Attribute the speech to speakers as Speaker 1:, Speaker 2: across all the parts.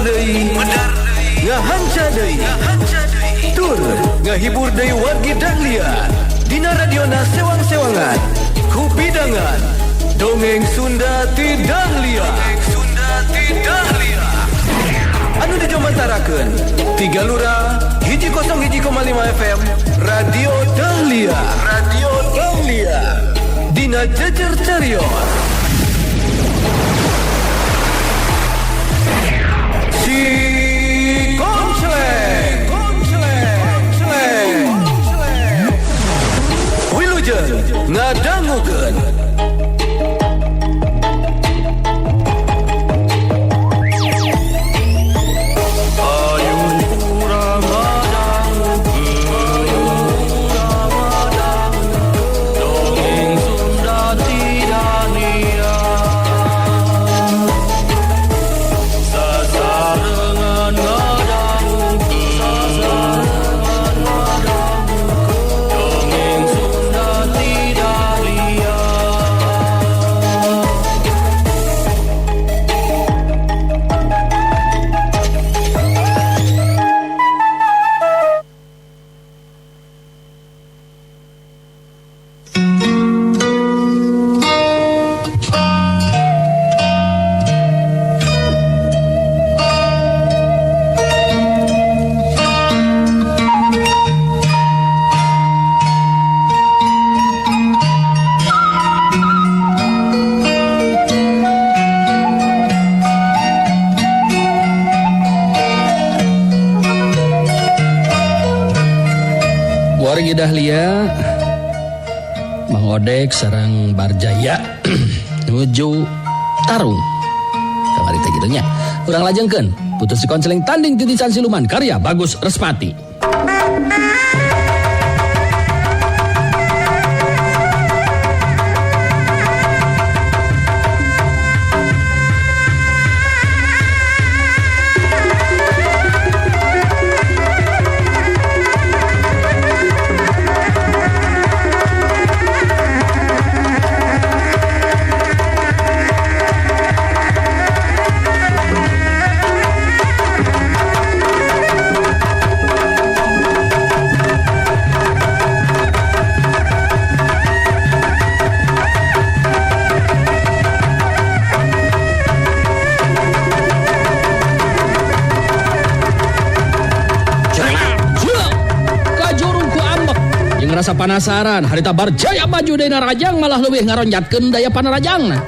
Speaker 1: deui ngahanca deui tur ngahibur deui wargi Dahlia dina radiona sewang-sewangan ku pidangan dongeng Sunda ti Dahlia anu dijomantarakeun tiga lura 101,5 FM Radio Dahlia dina jejer carios si Konsleng Wilujeng ngadangukeun
Speaker 2: Dahlia Mang Odek sareng Barjaya nuju tarung kamari teh kitu nya urang lajengkeun putus si Konsleng tanding titisan siluman karya Bagus Respati. Rasa penasaran harita Barjaya maju dina rajang malah leuwih ngaronjatkeun daya panarajangna.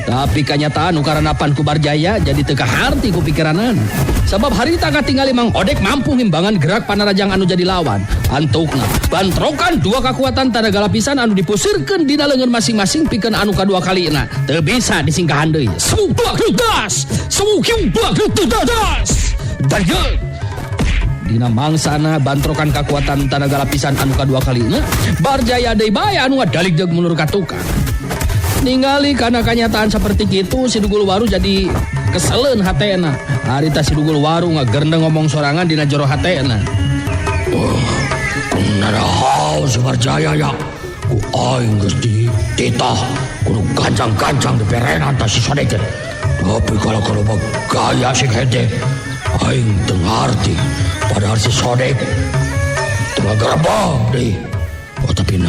Speaker 2: Tapi kanyataan nu karanapan ku Barjaya jadi teu kaharti ku pikiranan. Sabab harita katingali Mang Odek mampu ngimbangan gerak panarajang anu jadi lawan. Antukna bantrokan dua kekuatan tanaga lapisan anu dipusirkeun dina leungeun masing-masing pikeun anu kadua kalina teu bisa disinggahan deui. Subak ludas. Daya dina mangsana bantrokan kekuatan tanaga lapisan anu kadua kalina Barjaya deui bae anu ngadalik deug mundur ka tukang. Ningali kana kanyataan seperti kitu si Dugul Waru jadi keseleun hatena. Harita si Dugul Waru ngagerndeng ngomong sorangan dina jero hatena. Kunaon si Barjaya ya? Ku aing geus dititah kudu gancang-gancang diperenan ta si Sodek. Tapi kalau gaya sing hede aing teu ngarti. Padahal si Sodek tengah gerbang deh. Oh tapi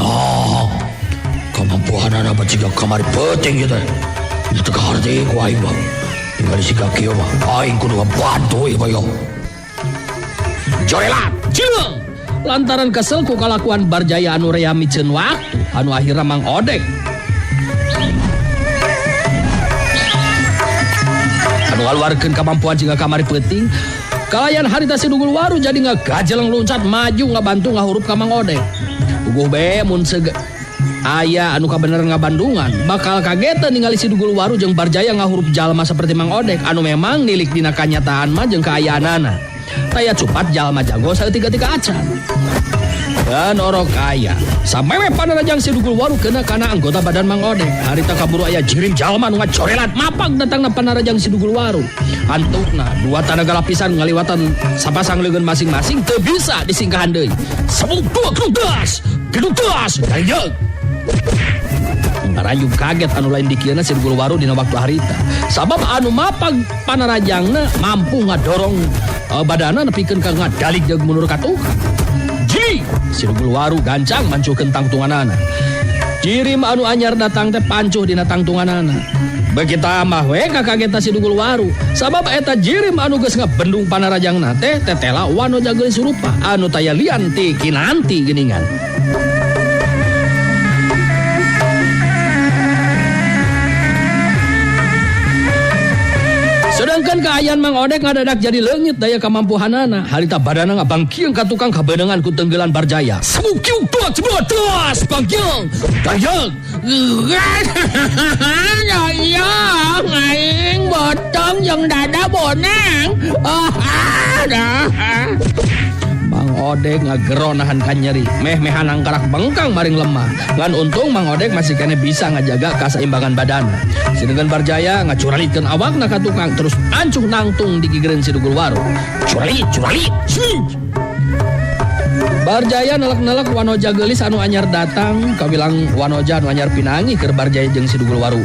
Speaker 2: kemampuan anak baca kamari penting gitu. Itu tengah harti ku aing bang. Tinggal si kaki mah aing kudu bantu ieu bayo. Jorelan, jeung. Lantaran kesel ku kalakuan Barjaya anu rea miceun waktu anu akhirna Mang Odek anu ngaluarkeun kemampuan jiga kamari penting. Kalayan harita si Dugul Waru jadi ngagajeleng loncat maju ngabantu ngahurup ka Mang Odek. Uguh be mun aya anu kabener ngabandungan bakal kagetan ningali si Dugul Waru jeung Barjaya ngahurup jalma seperti Mang Odek anu memang nilik dina kanyataan mah jeung kaayaanana. Taya cupat jalma jago saletiga-tiga acan. Dan orok kaya samewe panarajang si Dugul Waru kena kana anggota badan Mang Odek. Harita kaburu aya jirim jalma nu ngacorelat mapag datangna panarajang si Dugul Waru. Antukna dua tanaga lapisan ngaliwatan sapasang leungeun masing-masing teu bisa disinggahan deui. Sabuk dua kedudas, daya. Ranjung kaget anu lain dikirna si Dugul Waru dina waktu harita. Sabab anu mapag panarajangna mampu ngadorong badana nepikeun ka ngadalik jeung mundur ka tukang. Ji, si Dugul Waru gancang mancuhkeun tangtunganana. Jirim anu anyar datang teh pancuh dina tangtunganana. Begitu mah we kakageta si Dugul Waru. Sabab eta jirim anu geus ngabendung panarajangna teh tetela wanoja geulis rupa anu taya lian ti kinanti geuningan. Sedangkan kaayaan Mang Odek ngadadak jadi leungit daya kamampuhanana. Harita badana ngabangkieng ka tukang kabeunangan ku tenggelan Barjaya. Samukiu tuas bangkieng. Dayang. Dayang aing botong jeung dada bonang. Mang Odek ngageronahan ka nyeri. Meh-mehan angkarak bengkang maring lemah. Ngan untung Mang Odek masih kene bisa ngajaga kaseimbangan badana. Sedangkan Barjaya ngacuralitkeun awakna ka tukang terus ancuh nangtung di gigireun si Dugul Waru. Curalit. Barjaya nelek-nelek wanoja geulis anu anyar datang kawilang wanoja anu anyar pinangi keur Barjaya jeung si Dugul Waru.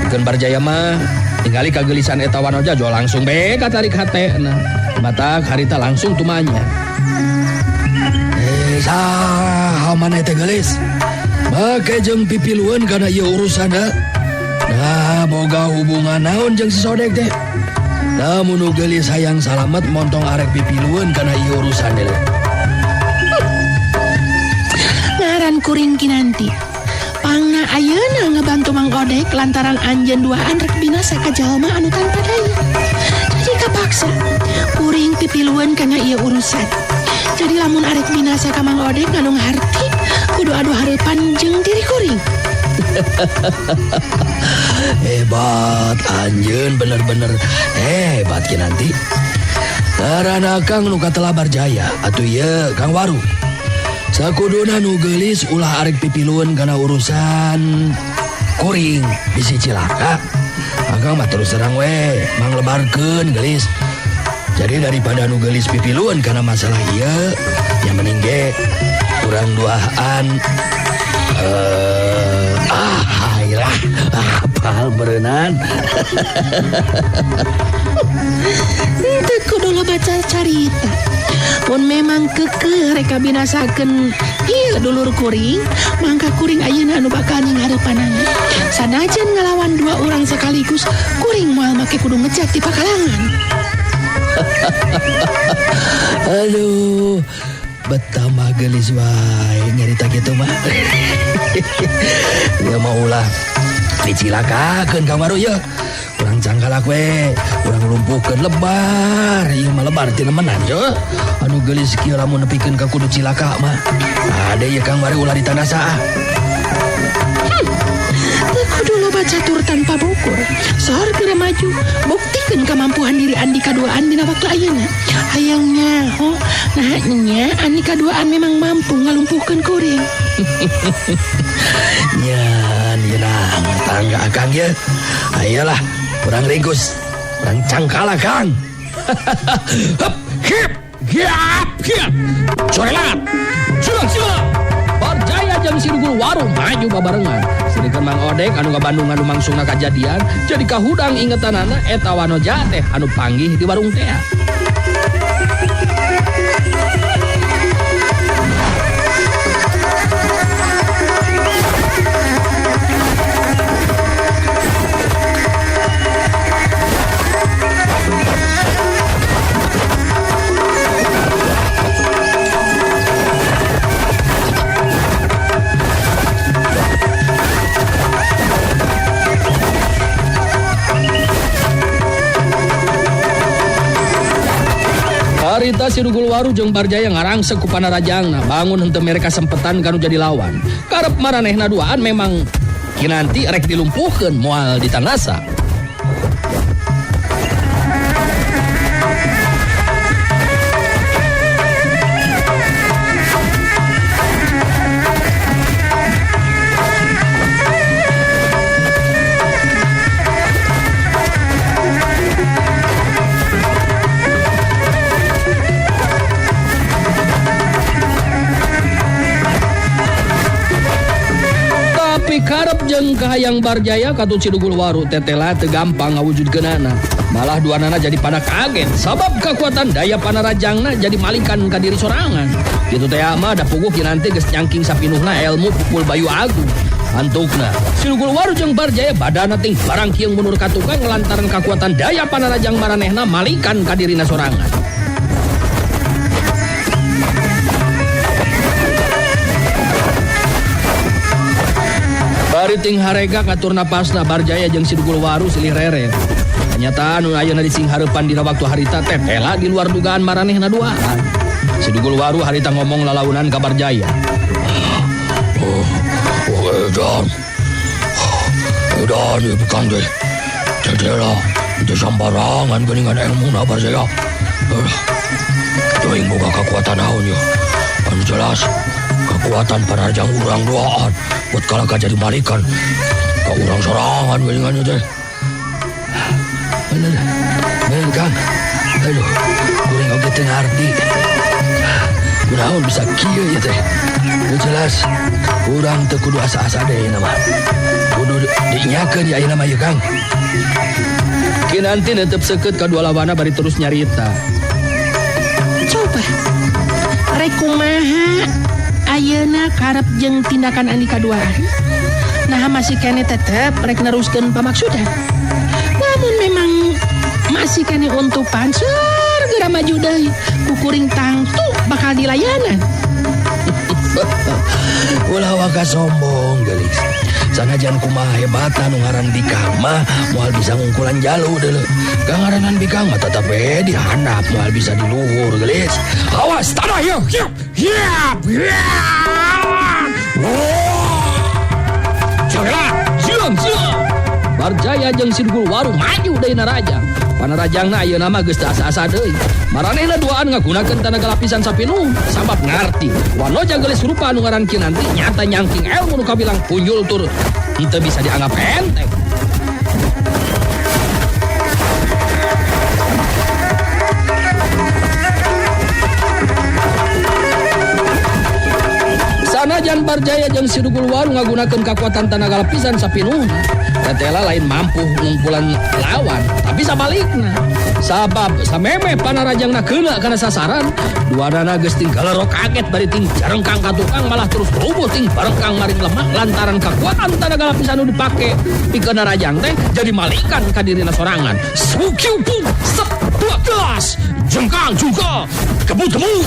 Speaker 2: Dikeun Barjaya mah ningali kagelisan eta wanoja jo langsung be katarik hatena. Matak harita langsung tumanya. Saha maneh teh geulis? Make jeung pipilueun kana ieu urusanna. Nah, boga hubungan naon jeung si Sodek teh. Namun nu geulis hayang salamet montong arek pipilueun kana ieu urusan deuleu.
Speaker 3: Ngaran kuring kinanti. Pangna ayeuna ngebantu Mang Odek lantaran anjeun duaan rek binasa ka jalma anu tanpa daya. Jadi kapaksa kuring pipilueun kana ieu urusan. Jadi lamun arek binasa ka Mang Odek anu ngarti kudu adu hareupan jeung diri kuring.
Speaker 2: Hebat anjeun bener-bener hebat kinanti. Karana Kang nu katelah Barjaya atuh ieu Kang Waru. Sakuduna nu geulis ulah arek pipilueun kana urusan kuring bisi cilaka. Akang mah terus terang we manglebarkeun geulis. Jadi daripada nu geulis pipilueun kana masalah ieu, yang mending ge urang duaan apal berenang.
Speaker 3: Teu kudu lo baca carita. Mun memang kekeh reka binasakeun ieu dulur kuring, mangka kuring ayeuna anu bakal ninghareupanana. Sanajan ngalawan dua orang sekaligus, kuring moal make kudu ngejak ti pakalangan.
Speaker 2: Aduh, betah mah geulis wae nyarita kitu mah. Ya mau ulah dicilakakeun Kang Waru ya. Urang cangkalak we, urang lumpuhkeun lebar, ieu mah lebar ti nemenan yo. Anu geulis kieu lamun nepikeun ka kudu cilaka mah. Ade ieu Kang Waru ulah ditanda saah.
Speaker 3: Kudu lo baca tur tanpa bukur. Sor geura maju, buktikeun kamampuan diri andi kaduaan dina waktu ayeuna. Hayangnya, nah nya andi kaduaan memang mampu ngalumpuhkeun kuring.
Speaker 2: Nyan yenang tangga Akang ya. Ayolah, urang ringkus, urang cangkala Kang. Hep, hip, giap, giap. Corelat, silang. Barjaya jeung si Dugul Waru maju babarengan. Sedangkan Mang Odek anu ngabandung anu mangsungna kajadian jadi kahudang ingetanana eta wanoja teh anu panggih di warung teh. Harita si Dugul Waru jeung Barjaya ngarangsek ku panarajangna bangun henteu mere kasempetan kanu jadi lawan. Karep maranehna duaan memang kinanti rek dilumpuhkeun moal ditangasa. Karep jeung kahayang Barjaya katut Sidugul Waru tetela teu gampang ngawujudkeunana. Malah duanana jadi pada kaget sabab kekuatan daya panarajangna jadi malikan ka diri sorangan. Kitu teh mah da puguh kinanti geus nyangking sapinuhna ilmu pukul Bayu Agung. Antukna Sidugul Waru jeung Barjaya badana ting barang kieu mundur ka tukang lantaran kekuatan daya panarajang maranehna malikan ka dirina sorangan. Bari ting harega katur napasna Barjaya jeung Sidugul Waru silih rere. Ternyata anu ayeuna di sing hareupan dina waktu harita tetela di luar dugaan maranehna duaan. Sidugul Waru harita ngomong lalaunan ka Barjaya. Edan ieu bukan deh. Tetela teu sambarangan geuningan ilmuna Barjaya. Teuing boga kekuatan naon ieu? Anu jelas kekuatan panarajang urang duaan buat kalaka jadi malikan ka urang sorangan geuningan ieu teh. Bener Kang. Aduh, kuring oge teu ngarti. Kunaon bisa kieu ieu teh? Nu jelas urang teu kudu asa-asa deui mah. Kudu dinyakeun ya ayeuna mah ieu Kang. Kinanti netep seukeut kadua lawana bari terus nyarita.
Speaker 3: Coba rek kumaha ayeuna karep jeung tindakan andi kaduaan. Nah masih kene tetep rek neruskeun pamaksudan. Namun memang masih kene untuk pansur geura maju deui kukuring tangtu bakal dilayanan.
Speaker 2: Ulah waga sombong geulis. Sanajan kumaha hebatna nu ngaran Bikang mah moal bisa ngungkulan jalu deuleu. Kangaranan Bikang mah tetep dihandap moal bisa di luhur geulis. Awas tanah yeuh. Hiap. Jogela, siung. Barjaya jeung Sidugul Waru maju deui na rajang. Panarajangna ayeuna mah geus teu asa-asa deui. Maranehna duaan ngagunakeun tenaga lapisan sapinuh sabab ngarti wanoja geus rupa anu ngaran kinanti nyata nyangking ilmu nu kabilang punjul tur teu bisa dianggap enteng. Sanajan Barjaya jeung Sidugul Waru ngagunakeun kekuatan tenaga lapisan sapinuh tetela lain mampu ngungkulan lawan tapi sabalikna sabab sameme panarajangna keuna kana sasaran duanana geus ting galerok kaget bari ting jarengkang ka tukang malah terus rubuh ting barengkang maring lemah lantaran kekuatan tenaga lapisan anu dipake pikeun rajang teh jadi malikan ka dirina sorangan. Sukiu pung 12 jengkang juga kebut-kebut.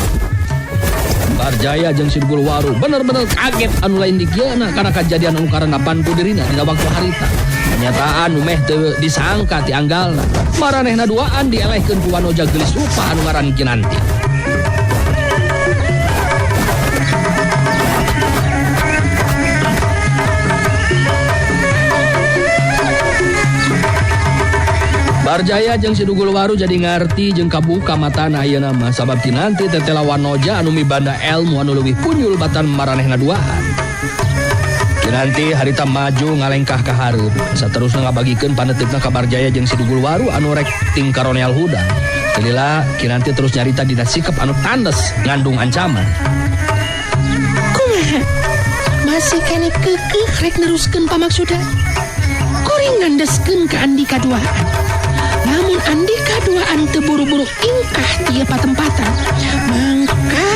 Speaker 2: Barjaya jeung Sidugul Waru bener-bener kaget anu lain dikieuna karena kejadian anu karenapan ku dirina dina waktu harita. Kenyataan meh teu disangka ti anggalna. Maranehna duaan dielehkeun ku wanoja geulis rupa anu ngaran Kinanti. Barjaya jeung Sidugul Waru jadi ngarti jeung kabuka matana ayeuna mah sabab Kinanti tetela wanoja anu mibanda ilmu anu leuwih punyul batan maranehna duaan. Kinanti harita maju ngalengkah ka hareup saterusna ngabagikeun paneteupna ka Barjaya jeung Sidugul Waru anu rek ting karoneal huda. Lila Kinanti terus nyarita dina sikap anu tandes ngandung ancaman.
Speaker 3: Kumaha? Masih kene keukeuh rek neruskeun pamaksudan. Kuring ngandeskeun ka andi kaduaan. Namun andi kaduaan teu buru-buru ingkah tieu patempatan. Mangka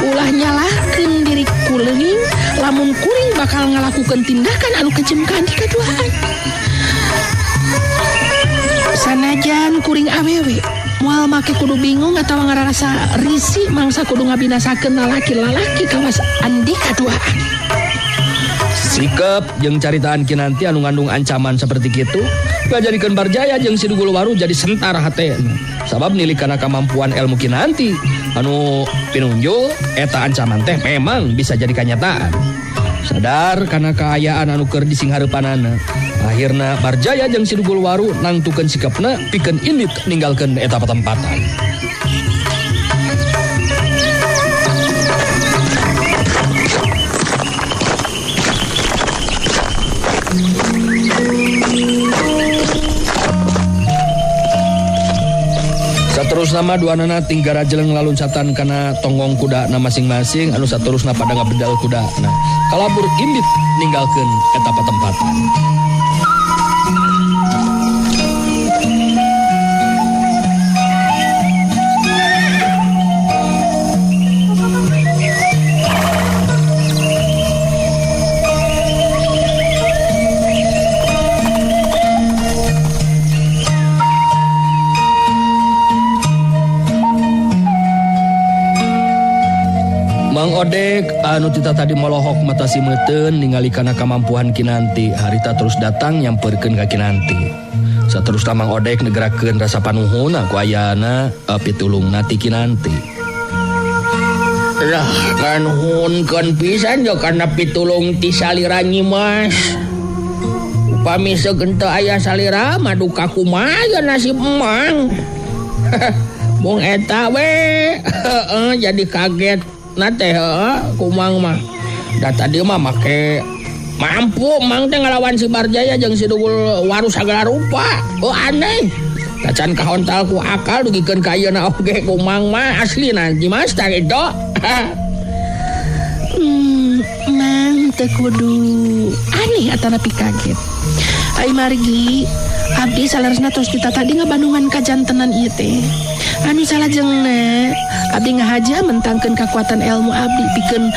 Speaker 3: ulah nyalahkeun diri kuring lamun kuring bakal ngalakukeun tindakan anu kejem ka andi kaduaan. Sanajan kuring awewe moal make kudu bingung atawa ngarasa risih mangsa kudu ngabinasakeun lalaki-lalaki kawas andi kaduaan.
Speaker 2: Sikap jeung caritaan Kinanti anu ngandung ancaman seperti kitu ngajadikeun Barjaya jeung Sidugul Waru jadi sentar hatena. Sabab nilik kana kemampuan ilmu Kinanti anu pinunjul eta ancaman teh memang bisa jadi kenyataan. Sadar kana kaayaan anu keur di singhareupanana, akhirna Barjaya jeung Sidugul Waru nangtukeun sikapna pikeun indit ninggalkeun eta patempatan. Saterusna mah duanana tinggal rajeleng laluncatan kana tonggong kuda na masing-masing anu saterusna pada ngabedal kuda. Nah, kalabur imbit ninggalkeun eta patempatan. Mang Odek anu tita tadi molohok mata si meuten ningali kana kamampuan Kinanti harita terus datang nyamperkeun ka Kinanti. Saterusna Mang Odek negerakeun rasa panuhuna ku ayana pitulungna ti Kinanti. Lah kanuhunkeun pisan jo kana pitulung ti salira Nyimas. Upami seukeun teu aya salira mah duka kumaha nasib emang. Mung eta we jadi kaget. Nate kumang mah da tadi mah make mampu mang teh ngalawan si Barjaya jeung si Dugul Waru sagala rupa. Aneh tacan kahontal ku akal dugikeun ka ayeuna oge kumang mah aslina Nyimas tah itu.
Speaker 3: Mang teu kudu aneh atanapi kaget. Ai margi abdi salaresna tos ditata di ngabandungan kajantenan ieu teh. Anu salajengna abdi ngahaja mentangkeun kakuatan ilmu abdi pikeun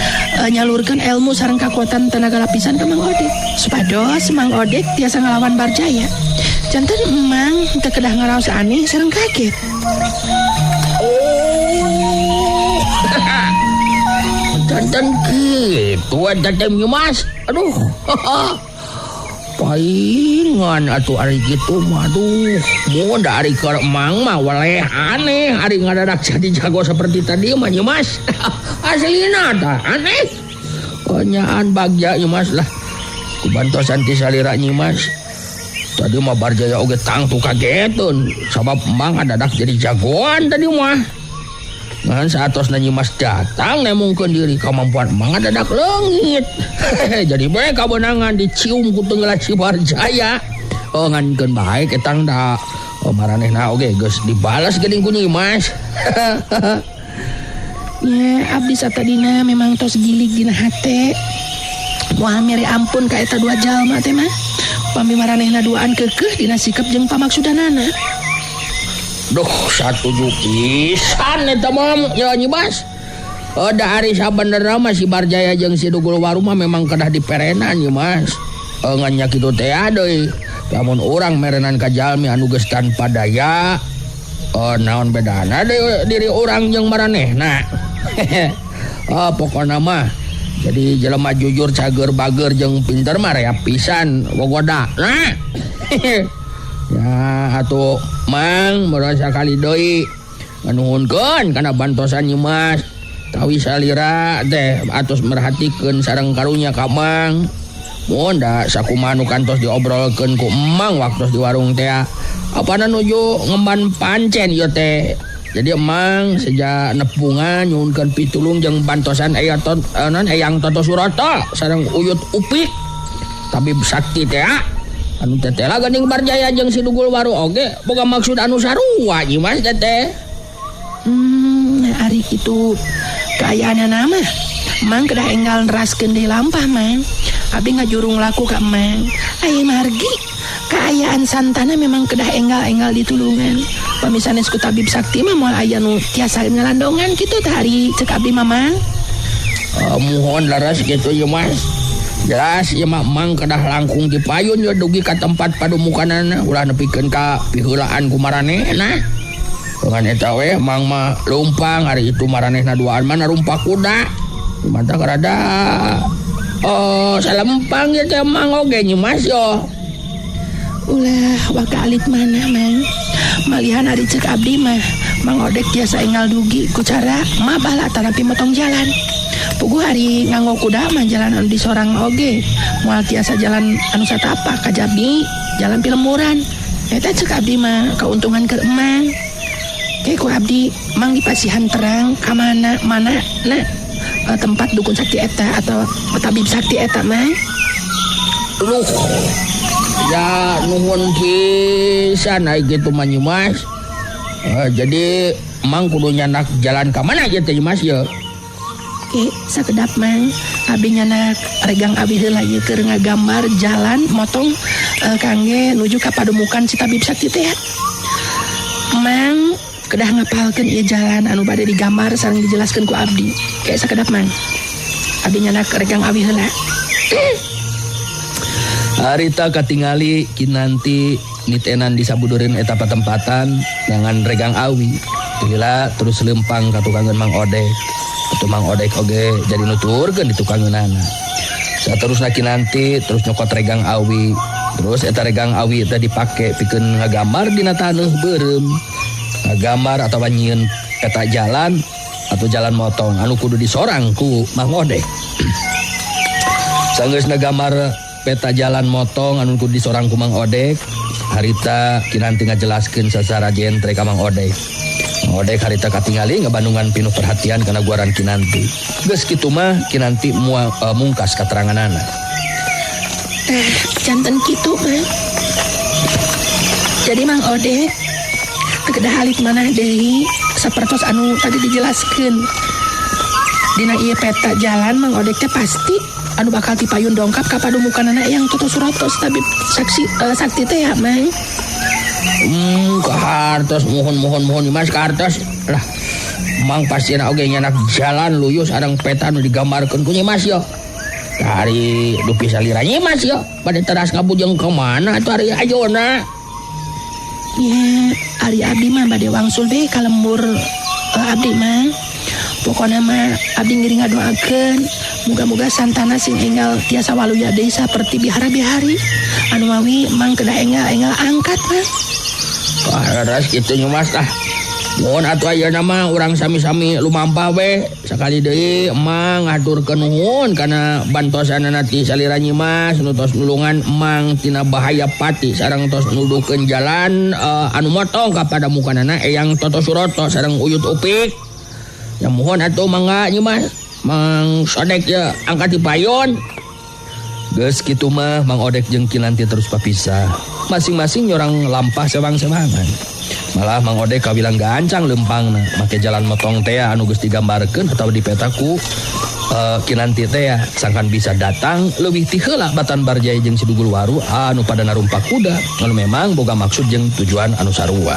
Speaker 3: nyalurkeun ilmu sareng kakuatan tenaga lapisan ka Mang Odek. Supados Mang Odek tiasa ngalawan Barjaya. Janten emang teu kedah ngaraos aneh sareng kaget.
Speaker 2: Janten kitu eta teh Nyimas. Aduh. Paingan atuh ari kitu mah aduh. Mun da ari keur emang mah waleh aneh ari ngadadak jadi jago seperti tadi mah Nyimas. Aslina tah aneh. Nyaan bagja Nyimas lah. Kubantosan ti salira Nyimas. Tadi mah Barjaya oge tangtu kagetun sabab emang adadak jadi jagoan tadi mah. Ngan saatosna Nyimas datang nemungkeun diri kamampuan emang adadak leungit. Jadi bae kabeunangan dicium ku tenggeula si Barjaya. Ngankeun bae ketang da maranehna oge geus dibalas geuning ku Nyimas.
Speaker 3: Ya abdi satadina memang tos gilig dina hate. Moal mere ampun ka eta dua jalma teh mah. Upami maranehna duaan keukeuh dina sikap jeung pamaksudanana.
Speaker 2: Duh, satuju pisan eta mah ya Nyimas. Da ari sabenerna mah si Barjaya jeung si Dugul Waru mah memang kedah diperenan Nyimas. Ngan nya kitu teh deui. Lamun urang merenan ka jalmi anu geus tanpa daya, naon bedana diri urang jeung maranehna. Pokona mah jadi jelema jujur cager bager jeung pinter mah rea pisan bogoda. Nah. Ya atuh Mang merasa kali deui nganuhunkeun kana bantosan Nyimas. Tawi salira teh atos merhatikeun sareng karunya ka Mang. Mun da sakumaha nu kantos diobrolkeun ku Emang waktu di warung teh apana nuju ngemban pancen ieu teh. Jadi Emang seja nepungan nyuhunkeun pitulung jeung bantosan Eyang Toto Suroto sareng Uyut Upik. Tabib sakti teh anu tetela geuning Barjaya jeung si Dugul Waru oge boga maksud anu sarua Nyimas teh.
Speaker 3: Ari kitu kaayaanna mah Mang kedah enggal neraskeun deui lampah Mang. Abi ngajurung laku ka Mang. Ai margi kaayaan santana memang kedah enggal-enggal ditulungan. Pamisanes ku tabib sakti mah moal aya nu tiasa ngalandongan kitu teh ari ceuk abdi mah Mang.
Speaker 2: Mohon laras kitu Nyimas. Jelas ieu mah Mang kedah langkung dipayun yo dugi ka tempat padumukanana ulah nepikeun ka piheulaan ku maranehna. Dengan eta we Mang mah lumpang hari itu maranehna duaan mah narumpak kuda. Mantap rada. Salempang ya teh Mang oge Nyimas yo.
Speaker 3: Ulah wakalit mana Mang. Malihan ari ceuk abdi mah Mang Odek tiasa enggal dugi ku cara mabah tanapi motong jalan. Puguh hari nganggo kuda mah jalan anu di sorang oge. Moal tiasa jalan anu satapak kajabi jalan pilemuran. Eta ceuk abdi mah kauntungan ke Emang. Kayak ku abdi Mang dipasihan terang ka mana tempat dukun sakti eta atau tabib sakti eta Mang.
Speaker 2: Luh. Ya nuhun pisan ai kitu mah Nyimas. Jadi Mang kudu nyanak jalan ke mana gitu Mas ya?
Speaker 3: Oke, sakedap Mang. Abdi nyanak regang abdi heula ieu keur ngagambar jalan motong kangge nuju ka pademukan Citabib Sakti teh. Mang kedah ngapalkeun ieu jalan anu bade digambar sareng dijelaskeun ku abdi. Kayak sakedap Mang. Abdi nyanak regang abdi heula.
Speaker 2: Harita katingali kinanti nitenan disabudurin eta patempatan dengan regang awi. Gila terus lempang ka tukangeun Mang Odek. Atuh Mang Odek oge jadi nuturkeun di tukangeunana. Saterusna kinanti terus nyokot regang awi. Terus eta regang awi eta dipake pikeun ngagambar dina taneuh beureum. Ngagambar atawa nyieun peta jalan atau jalan motong anu kudu disorang ku Mang Odek. Sanggeusna gambar peta jalan motong anu kudu disorang ku Mang Odek, harita kinanti ngajelaskeun sasara jentre ka Mang Odek. Mang Odek harita katingali ngabandungan pinuh perhatian kana guaran kinanti. Geus kitu mah kinanti mungkas kateranganana.
Speaker 3: Janten kitu Mang. Jadi Mang Odek kedah halit manah deui sapertos anu tadi dijelaskeun. Dina ieu peta jalan Mang Odek teh pasti anu bakal dipayun dongkap ka pademukanana yang Toto Suroto Citabib Sakti teh ya Mang.
Speaker 2: Kahartos mohon Mas kahartos lah. Mang pasti oge nyanak jalan luyus arang peta anu digambarkeun ku Mas yo. Dari dupi salira Mas yo. Bade teras kabujeng ka mana atuh ari ayeuna?
Speaker 3: Ya, ari abdi mah bade wangsul deui ka lembur abdi mah. Pokona mah abdi ngiring ngadoakeun muga-muga santana sing enggal tiasa waluya deui saperti bihara-bihari anu mawi Mang kedah enggal angkat Mang.
Speaker 2: Ras kitu nya Mas tah. Mohon atuh ayeuna mah urang sami-sami lumampah we. Sakali deui Mang ngaturkeun nuhun kana bantosanna ti salira Nyi Mas nu tos nulungan Mang tina bahaya pati sareng tos nuduhkeun jalan anu motong ka pademukanana Eyang Toto Suroto sareng Uyut Upik. Ya mohon atuh mangga Nyi Mas. Mang Odek ya angkat dipayon. Geus kitu mah Mang Odek jeung kinanti terus papisah. Masing-masing nyorang lampah sewang-sewangan. Malah Mang Odek kawilang gancang lempangna make jalan motong teh anu geus digambarkeun atawa di petaku kinanti teh sangkan bisa datang leuwih ti heula Batan Barjaya jeung Sidugul Waru anu pada narumpak kuda anu memang boga maksud jeung tujuan anu sarua.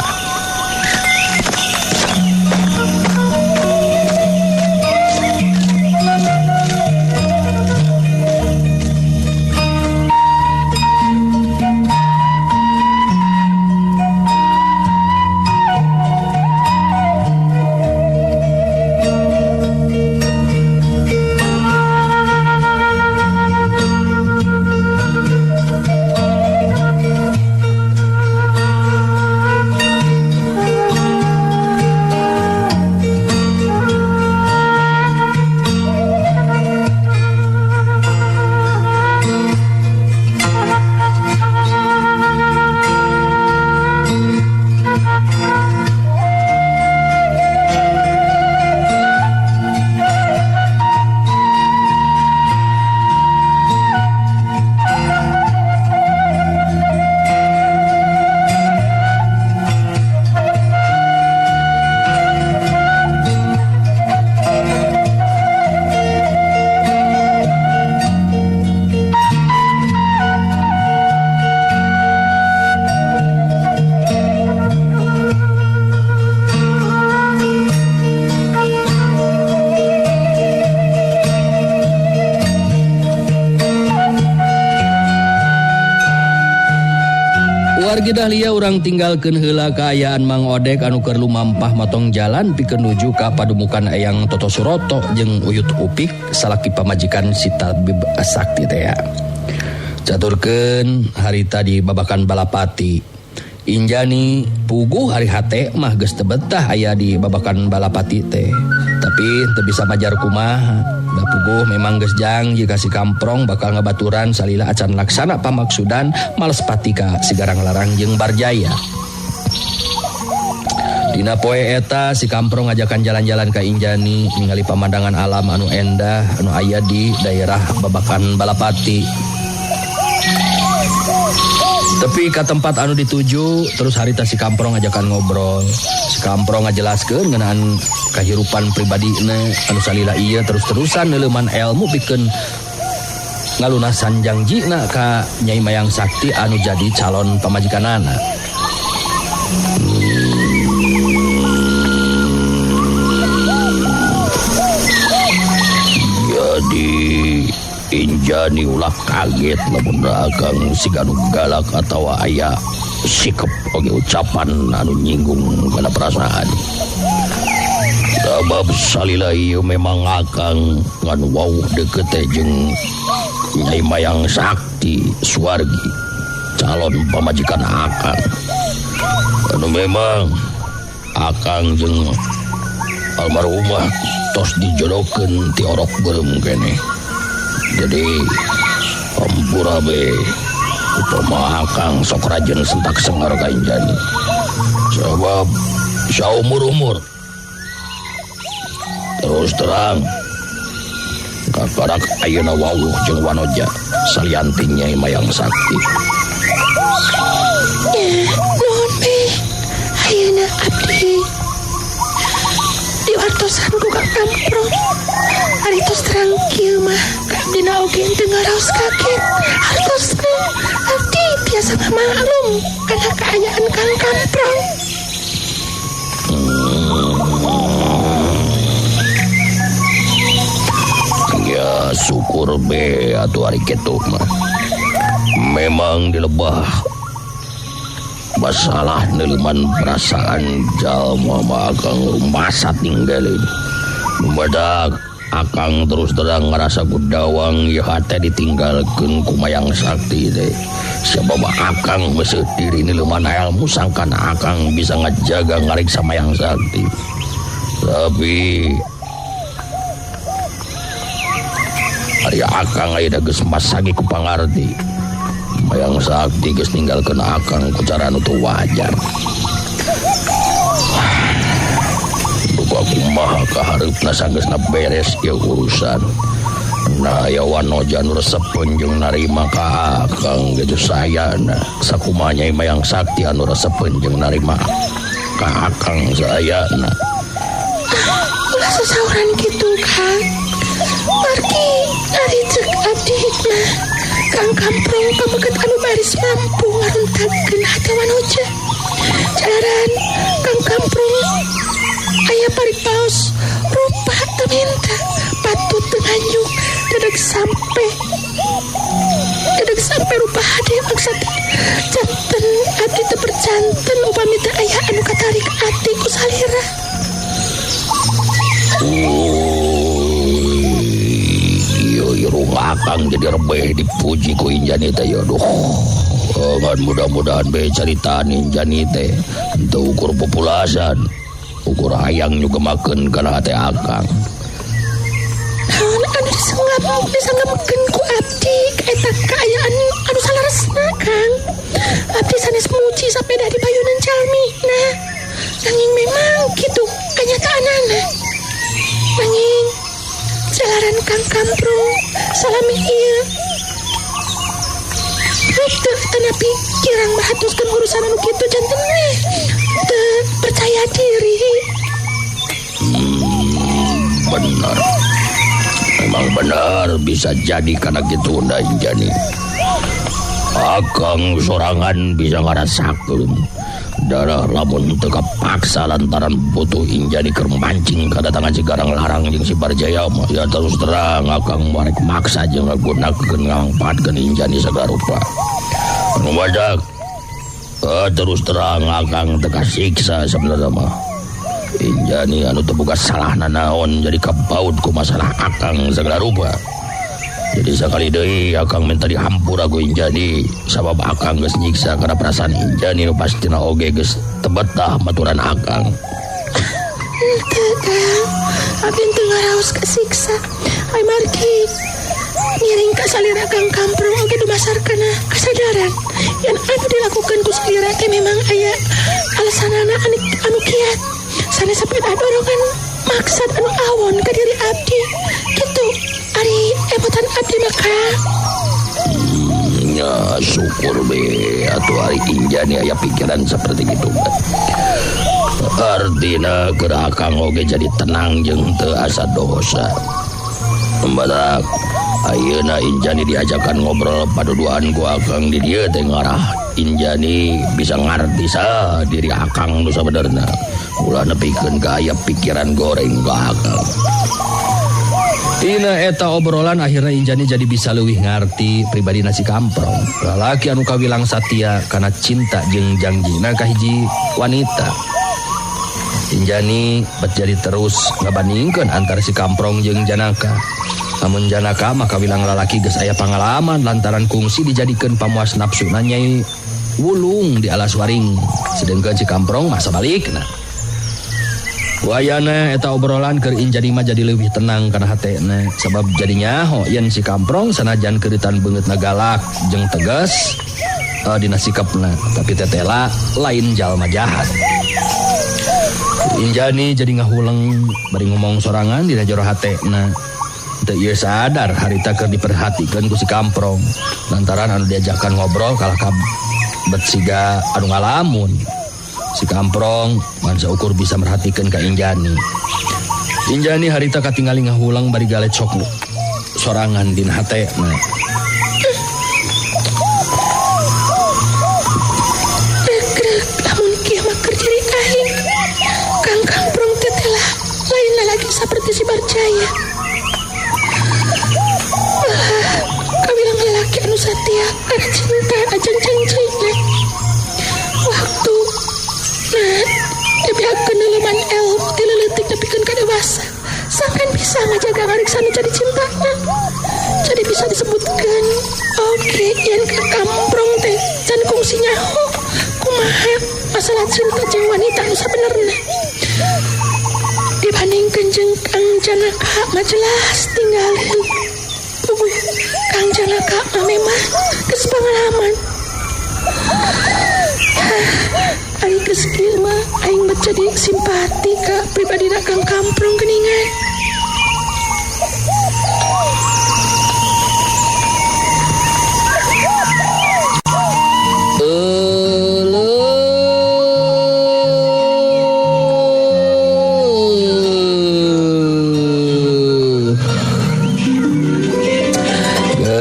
Speaker 2: Wargi dahlia urang tinggalkeun heula kaayaan Mang Odek anu keur lumampah motong jalan pikeun nuju ka pademukan Eyang Toto Suroto jeung Uyut Upik salaki pamajikan Citabib Sakti teh. Caturkeun harita di babakan Balapati. Injani puguh hari hate mah geus teu betah aya di babakan Balapati teh. Tapi teu bisa majar kumaha. Da puguh memang geus janji ka si Kamprong bakal ngabaturan salila acan laksana pamaksudan males pati ka si Garang Larang jeung Barjaya. Dina poe eta si Kamprong ngajakan jalan-jalan ka Injani ningali pemandangan alam anu endah anu aya di daerah babakan Balapati. Tapi ke tempat anu dituju, terus harita si Kamprong ngajakan ngobrol. Si Kamprong ngajelaskeun ngeunaan kahirupan pribadina anu salila ieu terus-terusan neuleuman ilmu pikeun ngalunasan janjina ka Nyai Mayang Sakti anu jadi calon pamajikanana. Jadi Injani ulah kaget lamun akang siga anu galak atawa aya sikep oge ucapan anu nyinggung kana perasaan. Sabab salila ieu memang akang ngan wawuh deukeut teh jeung Nyai Mayang Sakti Suwargi calon pamajikan akang. Anu memang akang jeung almarhumah tos dijodohkeun ti orok beureum keneh. Jadi ampura be upama akang sok rajen sentak sengar ka Injani. Sebab saumur-umur terus terang kakarak ayeuna wawuh jeung wanoja salianti Nyai Mayang Sakti.
Speaker 3: Nuhun be, ayeuna abdi diwartosan ku Kang Kamprong. Ari tos terang kieu mah abdina oge teu ngaraos kaget. Hartosna abdi tiasa ngamaklum kana kaayaan Kang Kamprong.
Speaker 2: Ya syukur be atuh ari kitu mah. Memang dilebah masalah neuleuman perasaan jalma mah akang rumasa tinggalin. Badak akang terus terang ngerasa gudawang ya hate ditinggalkeun ku Mayang Sakti teh. Sabab akang meseuh diri neuleuman ilmu sangkana akang bisa ngajaga ngariksa Mayang Sakti. Tapi ari akang aya geus masagi ku pangarti. Mayang Sakti geus ninggalkeun akang ku cara anu teu wajar. Duka kumaha kahareupna sanggeusna beres ieu urusan. Nah ya wanoja nu resepeun jeung narima ka akang geus sayana. Sakumaha Nyai Mayang Sakti anu resepeun jeung narima ka akang sayana.
Speaker 3: Ulah sasauran kitu Kang. Margi ari ceuk abdi mah Kang Kamprong pameukeut anu baris mampu ngaruntakeun hate wanoja. Jalaran Kang Kamprong aya paripaos rupa teu minta patut teu nganjuk dedeg sampe rupa hade maksud janten abdi teu berjanten upami teu aya anu katarik ati ku salira.
Speaker 2: Irung akang jadi rebeh dipuji ku Injani teh ya duh. Ngan mudah-mudahan be caritaan Injani teh henteu ukur populasan, ukur hayang nyugemakeun kana hate akang.
Speaker 3: Naon anu disanggapkeun ku abdi kaeta kaayaan anu salaresna Kang. Abdi sanes muji sapeda di payunan jalmi. Nah, nanging memang kitu kanyataanana. Nanging jalaran Kang Kamprong salami ieu teu tanapi kirang mahatuskeun urusan anu kitu janten we teu percaya diri.
Speaker 2: Benar. Memang benar bisa jadi karena gitu da Injani. Akang sorangan bisa ngarasakeun darah lamun teu kapaksa lantaran butuh Injani keur mancing kadatangan si Garang Larang jeung si Barjaya mah ya terus terang akang marek maksa jeung ngagunakeun ngangpatkeun Injani sagarupa. Anu badak terus terang akang teu kasiksa sebenarnya mah. Injani anu teu boga salahna naon jadi kabaud ku masalah akang sagarupa. Jadi sekali deui akang minta dihampura ku Injani sabab akang geus nyiksa kana perasaan Injani nu pastina oge geus teu betah maturan akang.
Speaker 3: Teu Kang, abdi teu ngaraos kasiksa. Ai margi ngiring ka salira Kang Kamprong oge dumasarkeun kasadaran yen anu dilakukeun ku salira teh memang aya alasanana anu kiat. Sanes sapeda dorongan maksud anu awon ka diri abdi. Kitu ari emotan abdi mah Kang.
Speaker 2: Ya syukur be atuh ari Injani aya pikiran seperti itu. Artina gerakang oge jadi tenang jeung teu asa dosa. Badak ayeuna Injani diajakan ngobrol paduduan ku Akang di dieu teh ngarah Injani bisa ngarti sa diri Akang nu sabenerna. Ulah nepikeun ka aya pikiran goreng ka Akang. Tina eta obrolan akhirnya Injani jadi bisa leuwih ngarti pribadi si Kamprong. Lalaki anu kawilang satia karena cinta jeung janjina ka hiji wanita. Injani bet jadi terus ngabandingkeun antara si Kamprong jeung Janaka. Namun Janaka mah kawilang lalaki geus aya pangalaman lantaran kungsi dijadikeun pamuas nafsuna Nyai Wulung di alas waring. Sedengkeun si Kamprong mah sabalikna. Wayana eta obrolan keur Injani mah jadi leuwih tenang kana hatena sabab jadinya yen si Kamprong sanajan keuritan beungeutna galak jeung tegas dina sikapna tapi tetela lain jalma jahat. Injani jadi ngahuleng bari ngomong sorangan dina jero hatena. Teu ieu sadar harita keur diperhatikeun ku si Kamprong lantaran anu diajakan ngobrol kalah kabet siga anu ngalamun. Si Kamprong mansa ukur bisa merhatikan ka Injani. Injani harita katingali ngahulang bari galecok sorangan dina hatena.
Speaker 3: Lamun kieu mah keur jadi aing. Kang Kamprong teh telah lain lagi seperti si Barjaya. Kawilang lalaki anu satia ada cinta ajan janjina. Waktu dibiarkan elemen ilmu dileletik nepikeun ka dewasa sangkan bisa ngajaga ngariksana jadi cintanya. Jadi bisa disebutkan oke yen ka Kamprong teh can kungsinya kumaha masalah cinta jeung wanita anu sabenerna. Dibandingkeun jeung Kang Janaka mah jelas tinggalin. Kang Janaka mah memang geus pengalaman. Ari geus kieu mah aing mah jadi simpati ka pribadina Kang Kamprong geuningan.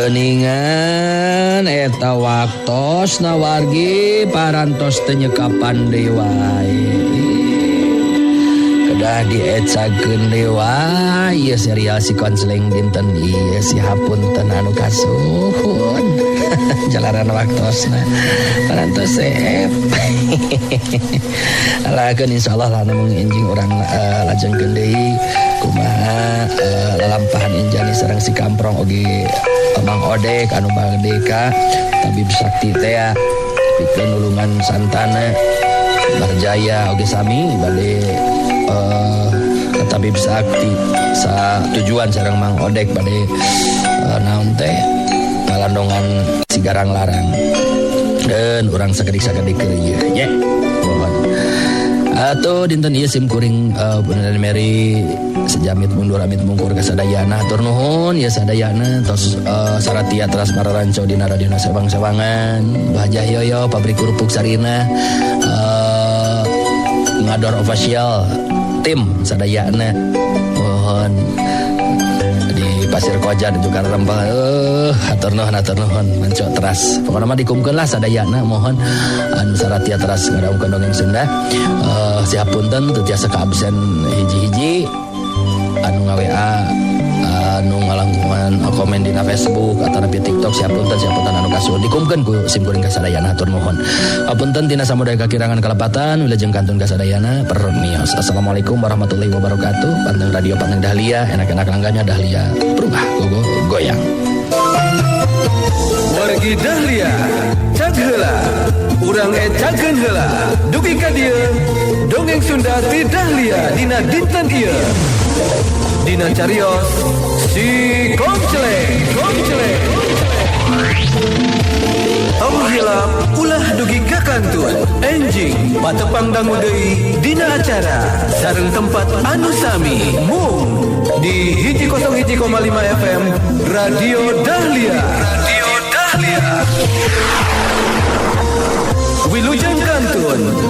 Speaker 2: Geuningan eta waktos nawargi parantos teu nyekapan deui wae. Kedah diecakeun deui wae ieu serial si konseling dinten ieu si hapunten anu kasuhun. Jalaran waktosna parantos seep. Alakeun insyaallah lamun enjing urang lajengkeun deui kumaha lalampahan Injani sareng si Kamprong oge Mang Odek anu bagdeka tabib sakti teh pikeun nulungan santana Barjaya oge sami bade tabib sakti sa tujuan sareng Mang Odek bade naon teh ngalandongan sigarang larang dan urang sakedik-sakedik ieu nya mohon atuh dinten ieu sim kuring Bundaran Mary sejamit mundur amit mungkur ka sadayana hatur nuhun ya sadayana tos saratia teras pararanco dina radio Sabang-Sabangan Bahjah Yoyo pabrik kerupuk Sarina ngador official tim sadayana mohon di Pasir Koja dan juga Rempah hatur nuhun manco teras pokona mah dikumkeun lah sadayana mohon anu saratia teras ngadaungkeun dongeng Sunda siapunten teu tiasa ka absen hiji-hiji anu nga-WA anu ngalangkungan komen dina Facebook atau di TikTok siapunten anu kasuhun dikumkeun ku sim kuring kasadayana hatur nuhun. Apunten tina samudaya kakirangan kalepatan wilujeng kantun kasadayana permios. Assalamualaikum warahmatullahi wabarakatuh. Panteng radio Panteng Dahlia enak-enak langganya Dahlia berubah gogo goyang.
Speaker 1: Wargi Dahlia cag heula urang ecakeun heula dugi ka dieu dongeng Sunda ti Dahlia dina dinten ieu. Dina carios si Komceleng Tong hilap ulah dugi ka kantun enjing patepang dangu deui dina acara sareng tempat anu sami mung di 101,5 FM Radio Dahlia. Wilujeng Kantun